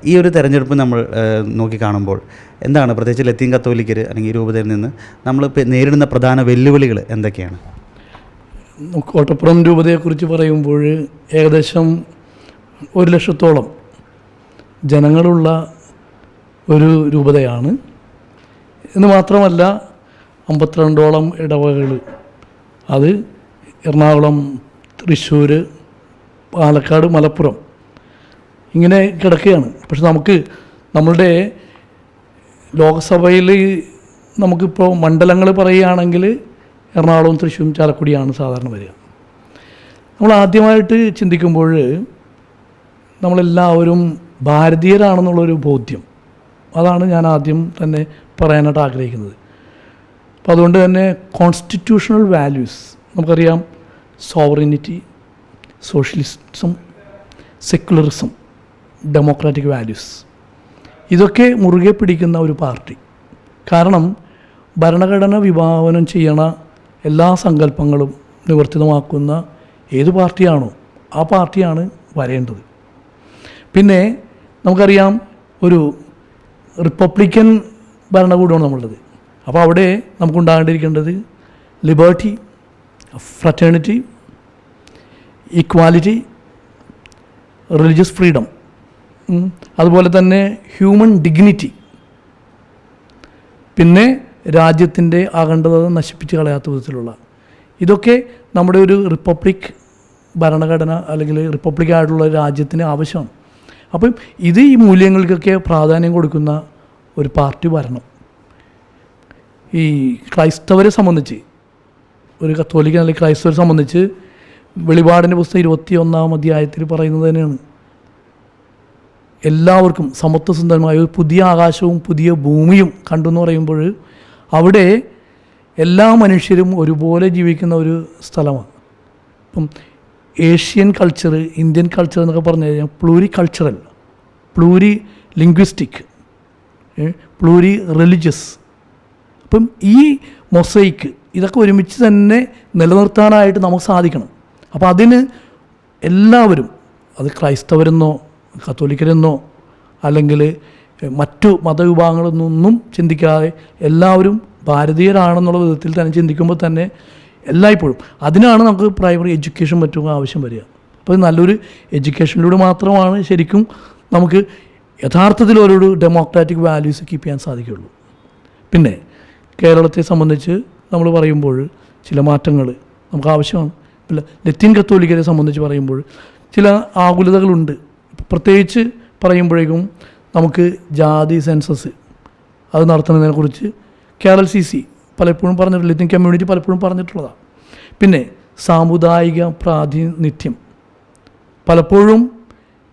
ഈ ഒരു തെരഞ്ഞെടുപ്പ് നമ്മൾ നോക്കിക്കാണുമ്പോൾ എന്താണ് പ്രത്യേകിച്ച് ലത്തീൻ കത്തോലിക്കർ അല്ലെങ്കിൽ ഈ രൂപതയിൽ നിന്ന് നമ്മൾ നേരിടുന്ന പ്രധാന വെല്ലുവിളികൾ എന്തൊക്കെയാണ്? കോട്ടപ്പുറം രൂപതയെക്കുറിച്ച് പറയുമ്പോൾ ഏകദേശം 1,00,000-ഓളം ജനങ്ങളുള്ള ഒരു രൂപതയാണ്. എന്ന് മാത്രമല്ല 52ഓളം ഇടവകകൾ, അത് എറണാകുളം, തൃശ്ശൂർ, പാലക്കാട്, മലപ്പുറം ഇങ്ങനെ കിടക്കുകയാണ്. പക്ഷെ നമ്മളുടെ ലോകസഭയിൽ നമുക്കിപ്പോൾ മണ്ഡലങ്ങൾ പറയുകയാണെങ്കിൽ എറണാകുളവും തൃശ്ശൂരും ചാലക്കുടിയാണ് സാധാരണ വരിക. നമ്മൾ ആദ്യമായിട്ട് ചിന്തിക്കുമ്പോൾ നമ്മളെല്ലാവരും ഭാരതീയരാണെന്നുള്ളൊരു ബോധ്യം, അതാണ് ഞാൻ ആദ്യം തന്നെ പറയാനായിട്ട് ആഗ്രഹിക്കുന്നത്. അപ്പോൾ അതുകൊണ്ട് തന്നെ കോൺസ്റ്റിറ്റ്യൂഷണൽ വാല്യൂസ് നമുക്കറിയാം, sovereignty, socialism, secularism, democratic values, ഇതൊക്കെ മുറുകെ പിടിക്കുന്ന ഒരു പാർട്ടി. കാരണം ഭരണഘടന വിഭാവനം ചെയ്യണ എല്ലാ സങ്കല്പങ്ങളും നിവർത്തിതമാക്കുന്ന ഏത് പാർട്ടിയാണോ ആ പാർട്ടിയാണ് വരേണ്ടത്. പിന്നെ നമുക്കറിയാം ഒരു റിപ്പബ്ലിക്കൻ ഭരണകൂടമാണ് നമ്മളുള്ളത്. അപ്പോൾ അവിടെ നമുക്കുണ്ടാകേണ്ടിയിരിക്കേണ്ടത് liberty, fraternity, equality, religious freedom, അതുപോലെ തന്നെ ഹ്യൂമൻ ഡിഗ്നിറ്റി, പിന്നെ രാജ്യത്തിൻ്റെ അഖണ്ഡത നശിപ്പിച്ച് കളയാത്ത വിധത്തിലുള്ള, ഇതൊക്കെ നമ്മുടെ ഒരു റിപ്പബ്ലിക് ഭരണഘടന അല്ലെങ്കിൽ റിപ്പബ്ലിക്കായിട്ടുള്ള രാജ്യത്തിന് ആവശ്യമാണ്. അപ്പം ഈ മൂല്യങ്ങൾക്കൊക്കെ പ്രാധാന്യം കൊടുക്കുന്ന ഒരു പാർട്ടി വരണം. ഈ ക്രൈസ്തവരെ സംബന്ധിച്ച്, ഒരു കത്തോലിക്കൻ അല്ലെങ്കിൽ ക്രൈസ്തവരെ സംബന്ധിച്ച് വെളിപാടിൻ്റെ പുസ്തകം 21-ാം അധ്യായത്തിൽ പറയുന്നത് തന്നെയാണ്, എല്ലാവർക്കും സമത്വസുന്ദരമായ ഒരു പുതിയ ആകാശവും പുതിയ ഭൂമിയും കണ്ടു എന്ന് പറയുമ്പോൾ അവിടെ എല്ലാ മനുഷ്യരും ഒരുപോലെ ജീവിക്കുന്ന ഒരു സ്ഥലമാണ്. ഇപ്പം ഏഷ്യൻ കൾച്ചർ, ഇന്ത്യൻ കൾച്ചർ എന്നൊക്കെ പറഞ്ഞു കഴിഞ്ഞാൽ പ്ലൂരി കൾച്ചറൽ, പ്ലൂരി ലിംഗ്വിസ്റ്റിക്, പ്ലൂരി റിലീജിയസ്. അപ്പം ഈ മൊസൈക്ക് ഇതൊക്കെ ഒരുമിച്ച് തന്നെ നിലനിർത്താനായിട്ട് നമുക്ക് സാധിക്കണം. അപ്പോൾ അതിന് എല്ലാവരും, അത് ക്രൈസ്തവരെന്നോ കത്തോലിക്കരെന്നോ അല്ലെങ്കിൽ മറ്റു മതവിഭാഗങ്ങളെന്നൊന്നും ചിന്തിക്കാതെ എല്ലാവരും ഭാരതീയരാണെന്നുള്ള വിധത്തിൽ തന്നെ ചിന്തിക്കുമ്പോൾ തന്നെ എല്ലായ്പ്പോഴും അതിനാണ് നമുക്ക് പ്രൈമറി എഡ്യൂക്കേഷൻ മറ്റും ആവശ്യം വരിക. അപ്പോൾ നല്ലൊരു എഡ്യൂക്കേഷനിലൂടെ മാത്രമാണ് ശരിക്കും നമുക്ക് യഥാർത്ഥത്തിൽ ഒരു ഡെമോക്രാറ്റിക് വാല്യൂസ് കീപ്പ് ചെയ്യാൻ സാധിക്കുകയുള്ളൂ. പിന്നെ കേരളത്തെ സംബന്ധിച്ച് നമ്മൾ പറയുമ്പോൾ ചില മാറ്റങ്ങൾ നമുക്ക് ആവശ്യമാണ്. പിന്നെ ലത്തീൻ കത്തോലിക്കരെ സംബന്ധിച്ച് പറയുമ്പോൾ ചില ആകുലതകളുണ്ട്. പ്രത്യേകിച്ച് പറയുമ്പോഴേക്കും നമുക്ക് ജാതി സെൻസസ് അത് നടത്തുന്നതിനെക്കുറിച്ച് KRLCC പലപ്പോഴും പറഞ്ഞിട്ടുള്ള, ലത്തീൻ കമ്മ്യൂണിറ്റി പലപ്പോഴും പറഞ്ഞിട്ടുള്ളതാണ്. പിന്നെ സാമുദായിക പ്രാതിനിധ്യം, പലപ്പോഴും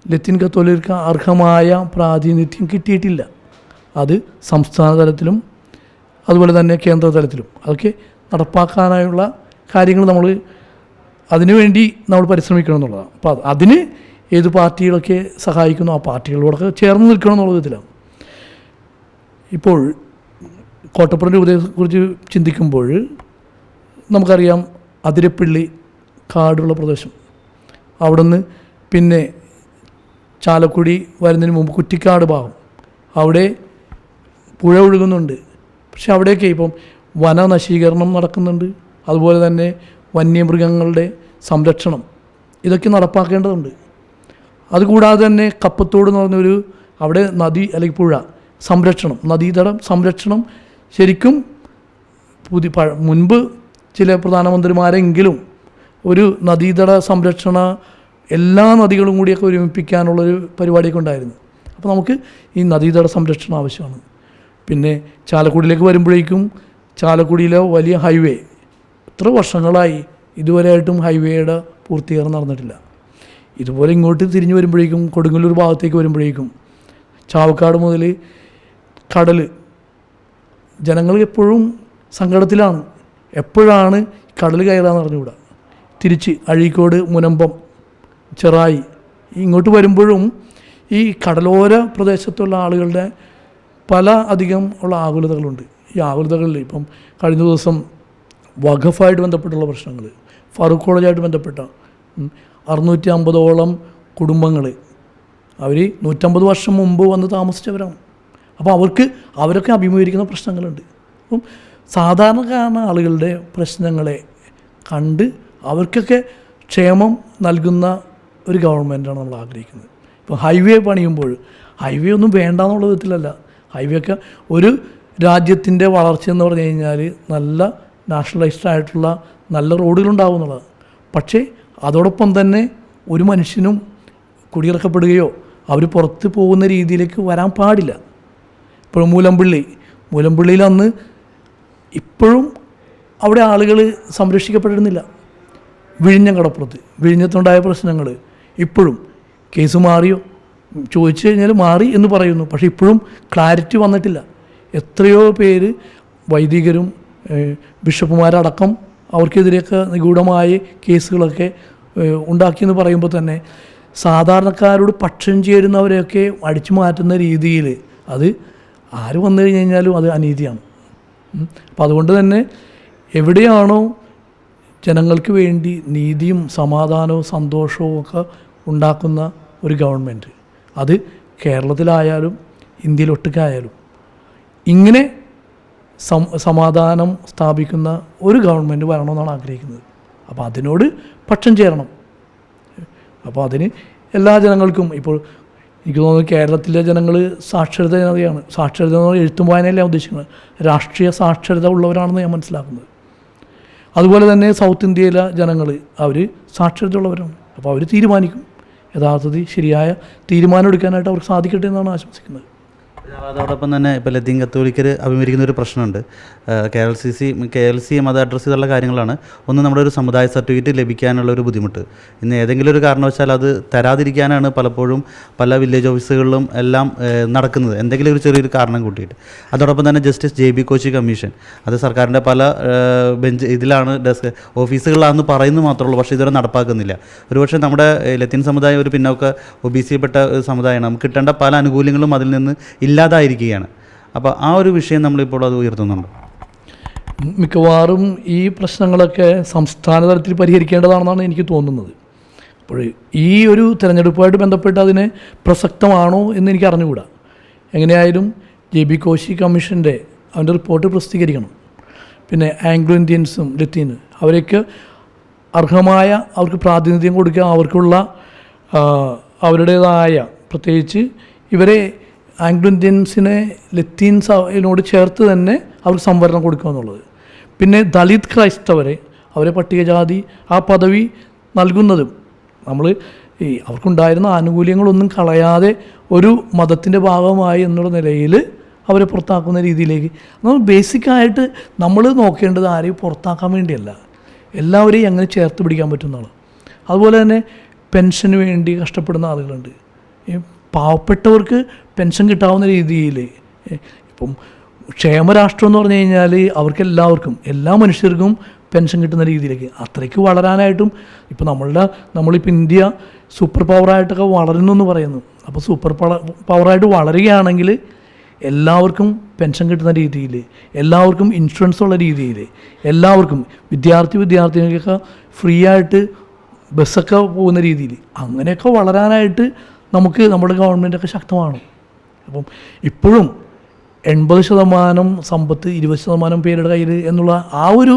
ലത്തീൻ കത്തോലിക്കർക്ക് അർഹമായ പ്രാതിനിധ്യം കിട്ടിയിട്ടില്ല. അത് സംസ്ഥാന തലത്തിലും അതുപോലെ തന്നെ കേന്ദ്ര തലത്തിലും അതൊക്കെ നടപ്പാക്കാനായുള്ള കാര്യങ്ങൾ അതിനുവേണ്ടി നമ്മൾ പരിശ്രമിക്കണം എന്നുള്ളതാണ്. അപ്പോൾ അതിന് ഏത് പാർട്ടികളൊക്കെ സഹായിക്കുന്നു ആ പാർട്ടികളോടൊക്കെ ചേർന്ന് നിൽക്കണം എന്നുള്ള വിധത്തിലാണ്. ഇപ്പോൾ കോട്ടപ്പുറം രൂപതയെക്കുറിച്ച് ചിന്തിക്കുമ്പോൾ നമുക്കറിയാം, അതിരപ്പള്ളി കാടുള്ള പ്രദേശം, അവിടുന്ന് പിന്നെ ചാലക്കുടി വരുന്നതിന് മുമ്പ് കുറ്റിക്കാട് ഭാഗം, അവിടെ പുഴ ഒഴുകുന്നുണ്ട്. പക്ഷെ അവിടെയൊക്കെ ഇപ്പം വനനശീകരണം നടക്കുന്നുണ്ട്. അതുപോലെ തന്നെ വന്യമൃഗങ്ങളുടെ സംരക്ഷണം ഇതൊക്കെ നടപ്പാക്കേണ്ടതുണ്ട്. അതുകൂടാതെ തന്നെ കപ്പത്തോട് എന്ന് പറഞ്ഞൊരു അവിടെ നദി അല്ലെങ്കിൽ പുഴ സംരക്ഷണം, നദീതടം സംരക്ഷണം ശരിക്കും മുൻപ് ചില പ്രധാനമന്ത്രിമാരെങ്കിലും ഒരു നദീതട സംരക്ഷണ എല്ലാ നദികളും കൂടിയൊക്കെ ഒരുമിപ്പിക്കാനുള്ളൊരു പരിപാടിയൊക്കെ ഉണ്ടായിരുന്നു. അപ്പോൾ നമുക്ക് ഈ നദീതട സംരക്ഷണം ആവശ്യമാണ്. പിന്നെ ചാലക്കുടിയിലേക്ക് വരുമ്പോഴേക്കും ചാലക്കുടിയിലെ വലിയ ഹൈവേ എത്ര വർഷങ്ങളായി ഇതുവരെയായിട്ടും ഹൈവേയുടെ പൂർത്തീകരണം നടന്നിട്ടില്ല. ഇതുപോലെ ഇങ്ങോട്ട് തിരിഞ്ഞു വരുമ്പോഴേക്കും കൊടുങ്ങല്ലൂർ ഭാഗത്തേക്ക് വരുമ്പോഴേക്കും ചാവക്കാട് മുതൽ കടൽ, ജനങ്ങൾ എപ്പോഴും സങ്കടത്തിലാണ്. എപ്പോഴാണ് കടൽ കയറാന്ന് അറിഞ്ഞുകൂടാ. തിരിച്ച് അഴീക്കോട്, മുനമ്പം, ചെറായി ഇങ്ങോട്ട് വരുമ്പോഴും ഈ കടലോര പ്രദേശത്തുള്ള ആളുകളുടെ പല അധികം ഉള്ള ആകുലതകളുണ്ട്. ഈ ആകുലതകളിൽ ഇപ്പം കഴിഞ്ഞ ദിവസം വഖഫായിട്ട് ബന്ധപ്പെട്ടുള്ള പ്രശ്നങ്ങൾ, ഫറൂഖ് കോളേജായിട്ട് ബന്ധപ്പെട്ട 650ഓളം കുടുംബങ്ങൾ അവർ 150 വർഷം മുമ്പ് വന്ന് താമസിച്ചവരാണ്. അപ്പോൾ അവരൊക്കെ അഭിമുഖീകരിക്കുന്ന പ്രശ്നങ്ങളുണ്ട്. അപ്പം സാധാരണക്കാരായ ആളുകളുടെ പ്രശ്നങ്ങളെ കണ്ട് അവർക്കൊക്കെ ക്ഷേമം നൽകുന്ന ഒരു ഗവൺമെൻറ്റാണ് നമ്മൾ ആഗ്രഹിക്കുന്നത്. ഇപ്പോൾ ഹൈവേ പണിയുമ്പോൾ ഹൈവേ ഒന്നും വേണ്ടാന്നുള്ള വിധത്തിലല്ല. ഹൈവേ ഒക്കെ ഒരു രാജ്യത്തിൻ്റെ വളർച്ച എന്ന് പറഞ്ഞു കഴിഞ്ഞാൽ നല്ല നാഷണലൈസ്ഡ് ആയിട്ടുള്ള നല്ല റോഡുകളുണ്ടാവും എന്നുള്ളതാണ്. പക്ഷേ അതോടൊപ്പം തന്നെ ഒരു മനുഷ്യനും കുടിയിറക്കപ്പെടുകയോ അവർ പുറത്ത് പോകുന്ന രീതിയിലേക്ക് വരാൻ പാടില്ല. ഇപ്പോൾ മൂലമ്പള്ളിയിൽ അന്ന് ഇപ്പോഴും അവിടെ ആളുകൾ സംരക്ഷിക്കപ്പെട്ടിരുന്നില്ല. വിഴിഞ്ഞം കടപ്പുറത്ത് വിഴിഞ്ഞത്തുണ്ടായ പ്രശ്നങ്ങൾ ഇപ്പോഴും കേസ് മാറിയോ ചോദിച്ചു കഴിഞ്ഞാൽ മാറി എന്ന് പറയുന്നു. പക്ഷേ ഇപ്പോഴും ക്ലാരിറ്റി വന്നിട്ടില്ല. എത്രയോ പേര് വൈദികരും ബിഷപ്പുമാരടക്കം അവർക്കെതിരെയൊക്കെ നിഗൂഢമായ കേസുകളൊക്കെ ഉണ്ടാക്കിയെന്ന് പറയുമ്പോൾ തന്നെ സാധാരണക്കാരോട് പക്ഷം ചേരുന്നവരെയൊക്കെ അടിച്ചു മാറ്റുന്ന രീതിയിൽ അത് ആര് വന്നു കഴിഞ്ഞാലും അത് അനീതിയാണ്. അപ്പോൾ അതുകൊണ്ട് തന്നെ എവിടെയാണോ ജനങ്ങൾക്ക് വേണ്ടി നീതിയും സമാധാനവും സന്തോഷവും ഒക്കെ ഉണ്ടാക്കുന്ന ഒരു ഗവൺമെൻറ്, അത് കേരളത്തിലായാലും ഇന്ത്യയിലൊട്ടുക്കായാലും ഇങ്ങനെ സമാധാനം സ്ഥാപിക്കുന്ന ഒരു ഗവൺമെൻറ് വരണമെന്നാണ് ആഗ്രഹിക്കുന്നത്. അപ്പോൾ അതിനോട് പക്ഷം ചേരണം. അപ്പോൾ അതിന് എല്ലാ ജനങ്ങൾക്കും ഇപ്പോൾ എനിക്ക് തോന്നുന്നു കേരളത്തിലെ ജനങ്ങൾ സാക്ഷരത ജനതയാണ്. സാക്ഷരത എന്ന് പറഞ്ഞാൽ എഴുത്തും വായനയല്ല ഞാൻ ഉദ്ദേശിക്കുന്നത്, രാഷ്ട്രീയ സാക്ഷരത ഉള്ളവരാണെന്ന് ഞാൻ മനസ്സിലാക്കുന്നത്. അതുപോലെ തന്നെ സൗത്ത് ഇന്ത്യയിലെ ജനങ്ങൾ അവർ സാക്ഷരത ഉള്ളവരാണ്. അപ്പോൾ അവർ തീരുമാനിക്കും, യഥാർത്ഥത്തിൽ ശരിയായ തീരുമാനം എടുക്കാനായിട്ട് അവർക്ക് സാധിക്കട്ടെ എന്നാണ് ആശംസിക്കുന്നത്. അതോടൊപ്പം തന്നെ ഇപ്പോൾ ലത്തീൻ കത്തോലിക്കർ അഭിമുഖീകരിക്കുന്ന ഒരു പ്രശ്നമുണ്ട്. KLC അത് അഡ്രസ്സ് ചെയ്തുള്ള കാര്യങ്ങളാണ്. ഒന്ന്, നമ്മുടെ ഒരു സമുദായ സർട്ടിഫിക്കറ്റ് ലഭിക്കാനുള്ള ഒരു ബുദ്ധിമുട്ട്. ഇന്ന് ഏതെങ്കിലും ഒരു കാരണവശാൽ അത് തരാതിരിക്കാനാണ് പലപ്പോഴും പല വില്ലേജ് ഓഫീസുകളിലും എല്ലാം നടക്കുന്നത്, എന്തെങ്കിലും ഒരു ചെറിയൊരു കാരണം കൂട്ടിയിട്ട്. അതോടൊപ്പം തന്നെ ജസ്റ്റിസ് JB കോശി കമ്മീഷൻ, അത് സർക്കാരിൻ്റെ പല ഇതിലാണ് ഓഫീസുകളിലാണെന്ന് പറയുന്നത് മാത്രമേ ഉള്ളൂ, പക്ഷേ ഇതുവരെ നടപ്പാക്കുന്നില്ല. ഒരുപക്ഷെ നമ്മുടെ ലത്തീൻ സമുദായം ഒരു പിന്നോക്ക OBC പ്പെട്ട സമുദായമാണ്. നമുക്ക് കിട്ടേണ്ട പല ആനുകൂല്യങ്ങളും അതിൽ നിന്ന് ഇല്ലാതായിരിക്കുകയാണ്. അപ്പോൾ ആ ഒരു വിഷയം നമ്മളിപ്പോൾ അത് ഉയർത്തുന്നുണ്ട്. മിക്കവാറും ഈ പ്രശ്നങ്ങളൊക്കെ സംസ്ഥാന തലത്തിൽ പരിഹരിക്കേണ്ടതാണെന്നാണ് എനിക്ക് തോന്നുന്നത്. അപ്പോൾ ഈ ഒരു തിരഞ്ഞെടുപ്പുമായിട്ട് ബന്ധപ്പെട്ട് അതിന് പ്രസക്തമാണോ എന്ന് എനിക്ക് അറിഞ്ഞുകൂടാ. എങ്ങനെയായാലും JB കോശി കമ്മീഷൻ്റെ അവൻ്റെ റിപ്പോർട്ട് പ്രസിദ്ധീകരിക്കണം. പിന്നെ ആംഗ്ലോ ഇന്ത്യൻസും ലത്തീനും അവർക്ക് അർഹമായ അവർക്ക് പ്രാതിനിധ്യം കൊടുക്കുക, അവർക്കുള്ള അവരുടേതായ പ്രത്യേകിച്ച് ഇവരെ ആംഗ്ലോ ഇന്ത്യൻസിനെ ലത്തീൻസിനോട് ചേർത്ത് തന്നെ അവർക്ക് സംവരണം കൊടുക്കുക എന്നുള്ളത്. പിന്നെ ദളിത് ക്രൈസ്തവരെ അവരെ പട്ടികജാതി ആ പദവി നൽകുന്നതും നമ്മൾ അവർക്കുണ്ടായിരുന്ന ആനുകൂല്യങ്ങളൊന്നും കളയാതെ ഒരു മതത്തിൻ്റെ ഭാഗമായി എന്നുള്ള നിലയിൽ അവരെ പുറത്താക്കുന്ന രീതിയിലേക്ക് നമ്മൾ ബേസിക്കായിട്ട് നമ്മൾ നോക്കേണ്ടത് ആരെയും പുറത്താക്കാൻ വേണ്ടിയല്ല, എല്ലാവരെയും എങ്ങനെ ചേർത്ത് പിടിക്കാൻ പറ്റുന്നതാണ്. അതുപോലെ തന്നെ പെൻഷന് വേണ്ടി കഷ്ടപ്പെടുന്ന ആളുകളുണ്ട്. പാവപ്പെട്ടവർക്ക് പെൻഷൻ കിട്ടാവുന്ന രീതിയിൽ ഇപ്പം ക്ഷേമരാഷ്ട്രം എന്ന് പറഞ്ഞു കഴിഞ്ഞാൽ അവർക്കെല്ലാവർക്കും എല്ലാ മനുഷ്യർക്കും പെൻഷൻ കിട്ടുന്ന രീതിയിലേക്ക് അത്രയ്ക്ക് വളരാനായിട്ടും ഇപ്പോൾ നമ്മളിപ്പോൾ ഇന്ത്യ സൂപ്പർ പവറായിട്ടൊക്കെ വളരുന്നു എന്ന് പറയുന്നു. അപ്പോൾ സൂപ്പർ പവറായിട്ട് വളരുകയാണെങ്കിൽ എല്ലാവർക്കും പെൻഷൻ കിട്ടുന്ന രീതിയിൽ, എല്ലാവർക്കും ഇൻഷുറൻസ് ഉള്ള രീതിയിൽ, എല്ലാവർക്കും വിദ്യാർത്ഥികൾക്കൊക്കെ ഫ്രീ ആയിട്ട് ബസ്സൊക്കെ പോകുന്ന രീതിയിൽ അങ്ങനെയൊക്കെ വളരാനായിട്ട് നമുക്ക് നമ്മുടെ ഗവൺമെൻറ്റൊക്കെ ശക്തമാണ്. അപ്പം ഇപ്പോഴും 80% സമ്പത്ത് 20% പേരുടെ കയ്യിൽ എന്നുള്ള ആ ഒരു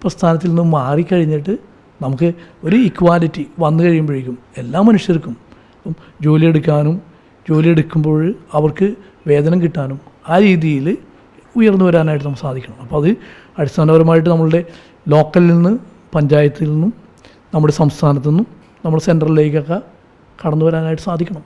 പ്രസ്ഥാനത്തിൽ നിന്ന് മാറിക്കഴിഞ്ഞിട്ട് നമുക്ക് ഒരു ഇക്വാലിറ്റി വന്നു കഴിയുമ്പോഴേക്കും എല്ലാ മനുഷ്യർക്കും ജോലിയെടുക്കുമ്പോൾ അവർക്ക് വേതനം കിട്ടാനും ആ രീതിയിൽ ഉയർന്നു വരാനായിട്ട് നമുക്ക് സാധിക്കണം. അപ്പോൾ അത് അടിസ്ഥാനപരമായിട്ട് നമ്മളുടെ ലോക്കലിൽ നിന്ന്, പഞ്ചായത്തിൽ നിന്നും, നമ്മുടെ സംസ്ഥാനത്തു നിന്നും നമ്മുടെ സെൻട്രലിലേക്കൊക്കെ കടന്നു വരാനായിട്ട് സാധിക്കണം.